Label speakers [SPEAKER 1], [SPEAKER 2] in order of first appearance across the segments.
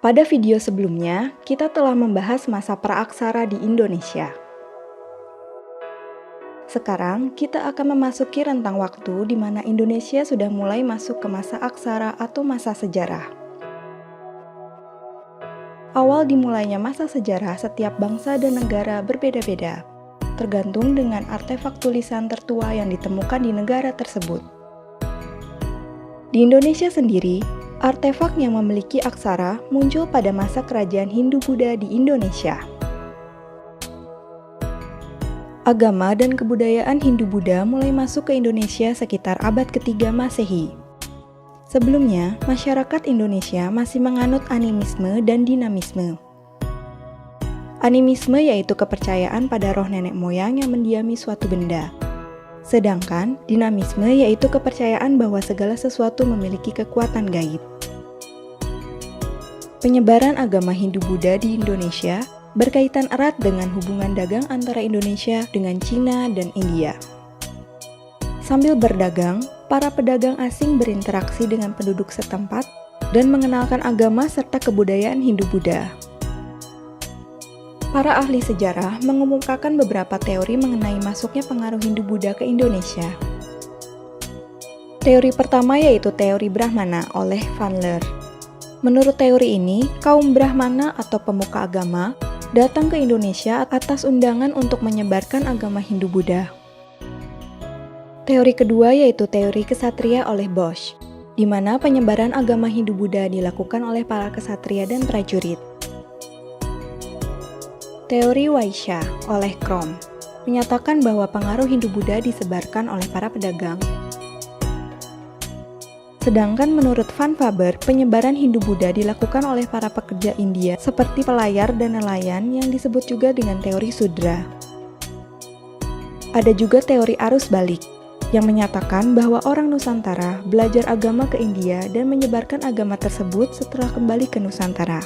[SPEAKER 1] Pada video sebelumnya, kita telah membahas masa praaksara di Indonesia. Sekarang, kita akan memasuki rentang waktu di mana Indonesia sudah mulai masuk ke masa aksara atau masa sejarah. Awal dimulainya masa sejarah setiap bangsa dan negara berbeda-beda, tergantung dengan artefak tulisan tertua yang ditemukan di negara tersebut. Di Indonesia sendiri, artefak yang memiliki aksara muncul pada masa kerajaan Hindu-Buddha di Indonesia. Agama dan kebudayaan Hindu-Buddha mulai masuk ke Indonesia sekitar abad ketiga Masehi. Sebelumnya, masyarakat Indonesia masih menganut animisme dan dinamisme. Animisme yaitu kepercayaan pada roh nenek moyang yang mendiami suatu benda. Sedangkan dinamisme yaitu kepercayaan bahwa segala sesuatu memiliki kekuatan gaib. Penyebaran agama Hindu-Buddha di Indonesia berkaitan erat dengan hubungan dagang antara Indonesia dengan Cina dan India. Sambil berdagang, para pedagang asing berinteraksi dengan penduduk setempat dan mengenalkan agama serta kebudayaan Hindu-Buddha. Para ahli sejarah mengemukakan beberapa teori mengenai masuknya pengaruh Hindu-Buddha ke Indonesia. Teori pertama yaitu teori Brahmana oleh Van Leer. Menurut teori ini, kaum Brahmana atau pemuka agama datang ke Indonesia atas undangan untuk menyebarkan agama Hindu-Buddha. Teori kedua yaitu teori kesatria oleh Bosch, di mana penyebaran agama Hindu-Buddha dilakukan oleh para kesatria dan prajurit. Teori Waisya oleh Krom menyatakan bahwa pengaruh Hindu-Buddha disebarkan oleh para pedagang. Sedangkan menurut Van Faber, penyebaran Hindu-Buddha dilakukan oleh para pekerja India seperti pelayar dan nelayan yang disebut juga dengan teori Sudra. Ada juga teori arus balik, yang menyatakan bahwa orang Nusantara belajar agama ke India dan menyebarkan agama tersebut setelah kembali ke Nusantara.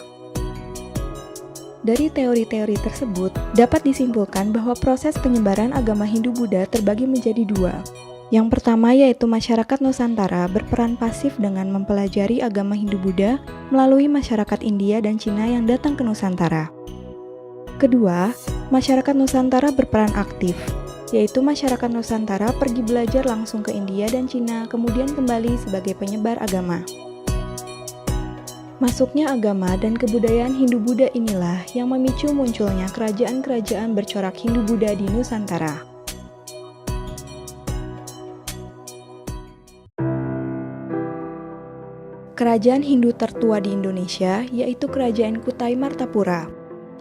[SPEAKER 1] Dari teori-teori tersebut, dapat disimpulkan bahwa proses penyebaran agama Hindu-Buddha terbagi menjadi dua. Yang pertama yaitu masyarakat Nusantara berperan pasif dengan mempelajari agama Hindu-Buddha melalui masyarakat India dan Cina yang datang ke Nusantara. Kedua, masyarakat Nusantara berperan aktif, yaitu masyarakat Nusantara pergi belajar langsung ke India dan Cina, kemudian kembali sebagai penyebar agama. Masuknya agama dan kebudayaan Hindu-Buddha inilah yang memicu munculnya kerajaan-kerajaan bercorak Hindu-Buddha di Nusantara. Kerajaan Hindu tertua di Indonesia yaitu Kerajaan Kutai Martapura,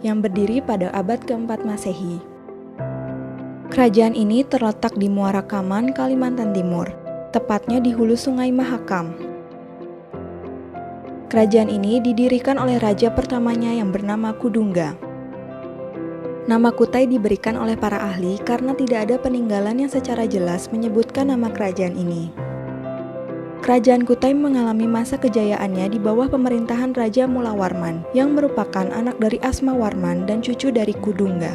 [SPEAKER 1] yang berdiri pada abad keempat Masehi. Kerajaan ini terletak di Muara Kaman, Kalimantan Timur, tepatnya di hulu Sungai Mahakam. Kerajaan ini didirikan oleh raja pertamanya yang bernama Kudungga. Nama Kutai diberikan oleh para ahli karena tidak ada peninggalan yang secara jelas menyebutkan nama kerajaan ini. Kerajaan Kutai mengalami masa kejayaannya di bawah pemerintahan Raja Mulawarman yang merupakan anak dari Asmawarman dan cucu dari Kudungga.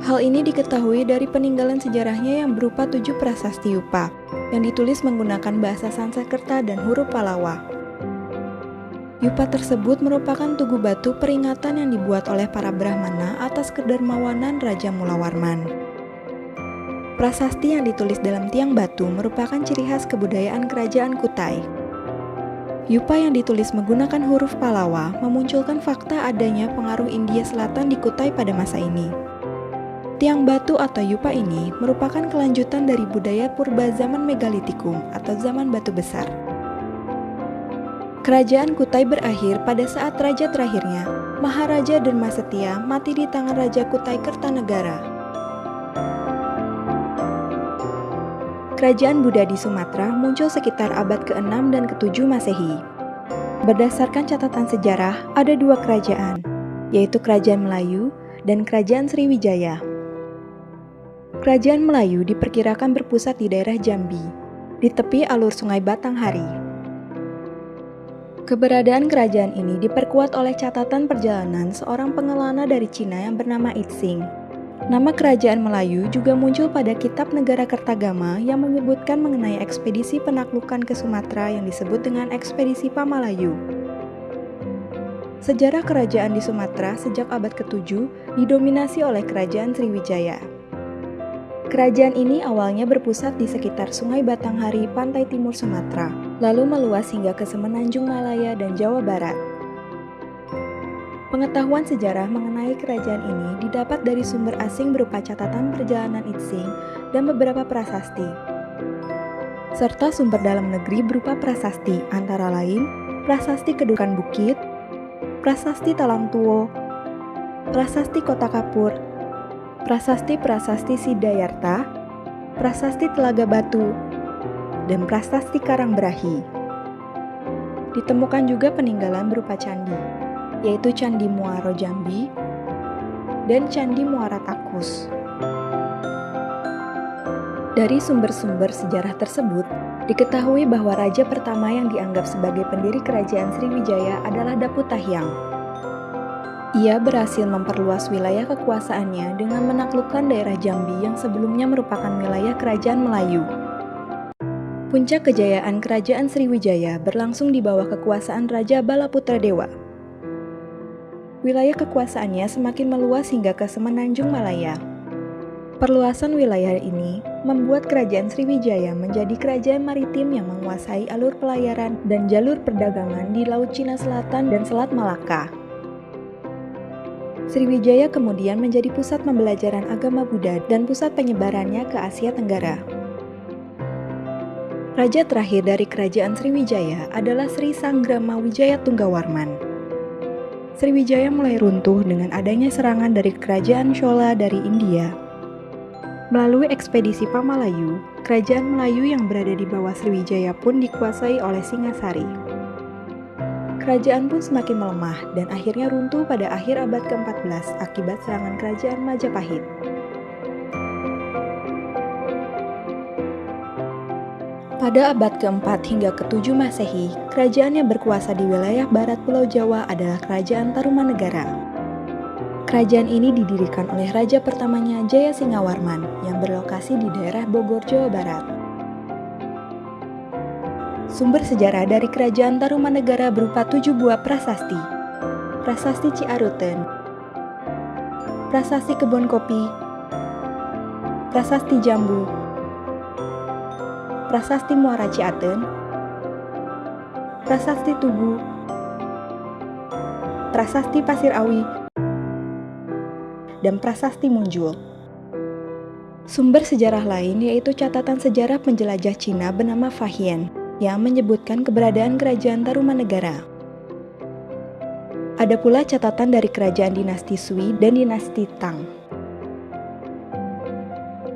[SPEAKER 1] Hal ini diketahui dari peninggalan sejarahnya yang berupa 7 prasasti Yupa yang ditulis menggunakan bahasa Sanskerta dan huruf Palawa. Yupa tersebut merupakan tugu batu peringatan yang dibuat oleh para Brahmana atas kedermawanan Raja Mulawarman. Prasasti yang ditulis dalam tiang batu merupakan ciri khas kebudayaan kerajaan Kutai. Yupa yang ditulis menggunakan huruf Palawa memunculkan fakta adanya pengaruh India Selatan di Kutai pada masa ini. Tiang batu atau Yupa ini merupakan kelanjutan dari budaya purba zaman Megalitikum atau zaman batu besar. Kerajaan Kutai berakhir pada saat raja terakhirnya, Maharaja Dharmasetia, mati di tangan Raja Kutai Kertanegara. Kerajaan Buddha di Sumatera muncul sekitar abad ke-6 dan ke-7 Masehi. Berdasarkan catatan sejarah, ada 2 kerajaan, yaitu Kerajaan Melayu dan Kerajaan Sriwijaya. Kerajaan Melayu diperkirakan berpusat di daerah Jambi, di tepi alur Sungai Batanghari. Keberadaan kerajaan ini diperkuat oleh catatan perjalanan seorang pengelana dari Cina yang bernama Itsing. Nama kerajaan Melayu juga muncul pada kitab Negara Kertagama yang menyebutkan mengenai ekspedisi penaklukan ke Sumatera yang disebut dengan ekspedisi Pamalayu. Sejarah kerajaan di Sumatera sejak abad ke-7 didominasi oleh Kerajaan Sriwijaya. Kerajaan ini awalnya berpusat di sekitar Sungai Batanghari, pantai timur Sumatera, lalu meluas hingga ke Semenanjung Malaya dan Jawa Barat. Pengetahuan sejarah mengenai kerajaan ini didapat dari sumber asing berupa catatan perjalanan Itsing dan beberapa prasasti, serta sumber dalam negeri berupa prasasti, antara lain Prasasti Kedudukan Bukit, Prasasti Talang Tuo, Prasasti Kota Kapur, Prasasti Sidayarta, Prasasti Telaga Batu, dan Prasasti Karangberahi. Ditemukan juga peninggalan berupa candi, yaitu Candi Muaro Jambi dan Candi Muara Takus. Dari sumber-sumber sejarah tersebut, diketahui bahwa raja pertama yang dianggap sebagai pendiri kerajaan Sriwijaya adalah Daputahyang. Ia berhasil memperluas wilayah kekuasaannya dengan menaklukkan daerah Jambi yang sebelumnya merupakan wilayah kerajaan Melayu. Puncak kejayaan kerajaan Sriwijaya berlangsung di bawah kekuasaan Raja Balaputradewa. Wilayah kekuasaannya semakin meluas hingga ke Semenanjung Malaya. Perluasan wilayah ini membuat kerajaan Sriwijaya menjadi kerajaan maritim yang menguasai alur pelayaran dan jalur perdagangan di Laut Cina Selatan dan Selat Malaka. Sriwijaya kemudian menjadi pusat pembelajaran agama Buddha dan pusat penyebarannya ke Asia Tenggara. Raja terakhir dari kerajaan Sriwijaya adalah Sri Sanggrama Wijaya Tunggawarman. Sriwijaya mulai runtuh dengan adanya serangan dari kerajaan Chola dari India. Melalui ekspedisi Pamalayu, kerajaan Melayu yang berada di bawah Sriwijaya pun dikuasai oleh Singasari. Kerajaan pun semakin melemah dan akhirnya runtuh pada akhir abad ke-14 akibat serangan kerajaan Majapahit. Pada abad ke-4 hingga ke-7 Masehi, kerajaan yang berkuasa di wilayah barat Pulau Jawa adalah Kerajaan Tarumanegara. Kerajaan ini didirikan oleh raja pertamanya Jaya Singawarman yang berlokasi di daerah Bogor, Jawa Barat. Sumber sejarah dari Kerajaan Tarumanegara berupa 7 buah prasasti. Prasasti Ciaruten, Prasasti Kebon Kopi, Prasasti Jambu, Prasasti Muara Ciaten, Prasasti Tugu, Prasasti Pasir Awi, dan Prasasti Munjul. Sumber sejarah lain yaitu catatan sejarah penjelajah Cina bernama Fahien yang menyebutkan keberadaan Kerajaan Tarumanegara. Ada pula catatan dari kerajaan dinasti Sui dan dinasti Tang.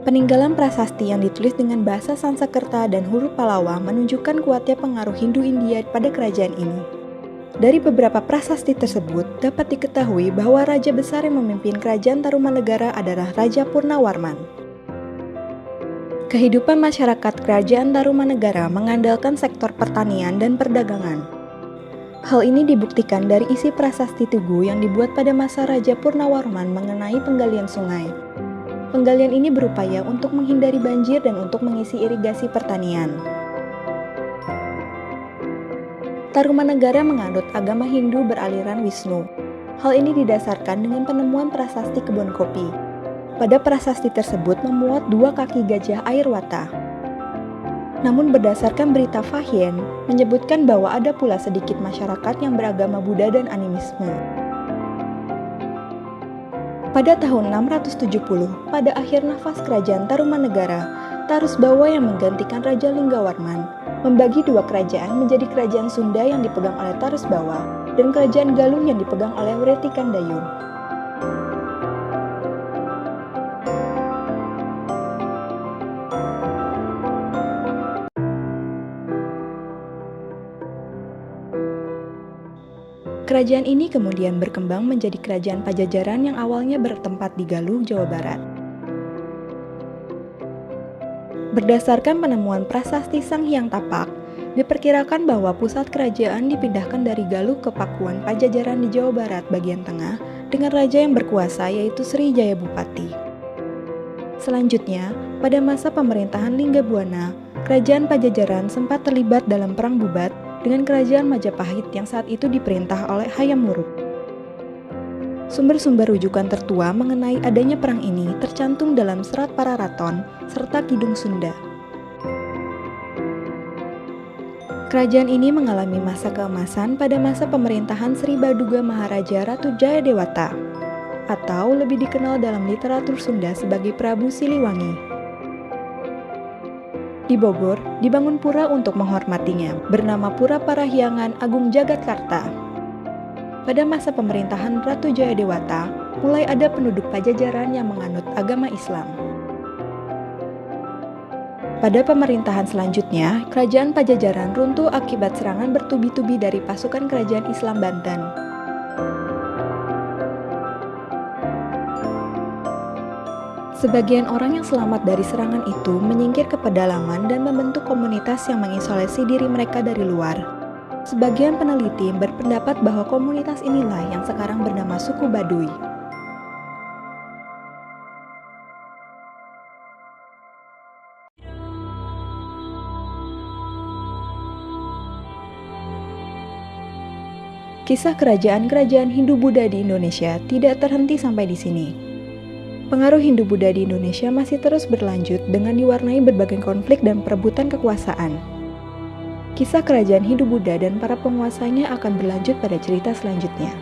[SPEAKER 1] Peninggalan prasasti yang ditulis dengan bahasa Sanskerta dan huruf Pallawa menunjukkan kuatnya pengaruh Hindu-India pada kerajaan ini. Dari beberapa prasasti tersebut, dapat diketahui bahwa raja besar yang memimpin kerajaan Tarumanegara adalah Raja Purnawarman. Kehidupan masyarakat kerajaan Tarumanegara mengandalkan sektor pertanian dan perdagangan. Hal ini dibuktikan dari isi prasasti Tugu yang dibuat pada masa Raja Purnawarman mengenai penggalian sungai. Penggalian ini berupaya untuk menghindari banjir dan untuk mengisi irigasi pertanian. Tarumanegara menganut agama Hindu beraliran Wisnu. Hal ini didasarkan dengan penemuan prasasti Kebon Kopi. Pada prasasti tersebut memuat 2 kaki gajah air wata. Namun berdasarkan berita Fahien, menyebutkan bahwa ada pula sedikit masyarakat yang beragama Buddha dan animisme. Pada tahun 670, pada akhir nafas kerajaan Tarumanegara, Tarusbawa yang menggantikan Raja Linggawarman, membagi 2 kerajaan menjadi kerajaan Sunda yang dipegang oleh Tarusbawa dan kerajaan Galuh yang dipegang oleh Wretikandayun. Kerajaan ini kemudian berkembang menjadi kerajaan Pajajaran yang awalnya bertempat di Galuh, Jawa Barat. Berdasarkan penemuan prasasti Sang Hyang Tapak, diperkirakan bahwa pusat kerajaan dipindahkan dari Galuh ke Pakuan Pajajaran di Jawa Barat bagian tengah dengan raja yang berkuasa yaitu Sri Jayabupati. Selanjutnya, pada masa pemerintahan Linggabuana, kerajaan Pajajaran sempat terlibat dalam Perang Bubat dengan kerajaan Majapahit yang saat itu diperintah oleh Hayam Wuruk. Sumber-sumber rujukan tertua mengenai adanya perang ini tercantum dalam Serat Pararaton serta Kidung Sunda. Kerajaan ini mengalami masa keemasan pada masa pemerintahan Sri Baduga Maharaja Ratu Jayadewata, atau lebih dikenal dalam literatur Sunda sebagai Prabu Siliwangi. Di Bogor, dibangun pura untuk menghormatinya, bernama Pura Parahyangan Agung Jagatkarta. Pada masa pemerintahan Ratu Jayadewata, mulai ada penduduk Pajajaran yang menganut agama Islam. Pada pemerintahan selanjutnya, kerajaan Pajajaran runtuh akibat serangan bertubi-tubi dari pasukan kerajaan Islam Banten. Sebagian orang yang selamat dari serangan itu menyingkir ke pedalaman dan membentuk komunitas yang mengisolasi diri mereka dari luar. Sebagian peneliti berpendapat bahwa komunitas inilah yang sekarang bernama suku Baduy. Kisah kerajaan-kerajaan Hindu-Buddha di Indonesia tidak terhenti sampai di sini. Pengaruh Hindu-Buddha di Indonesia masih terus berlanjut dengan diwarnai berbagai konflik dan perebutan kekuasaan. Kisah kerajaan Hindu-Buddha dan para penguasanya akan berlanjut pada cerita selanjutnya.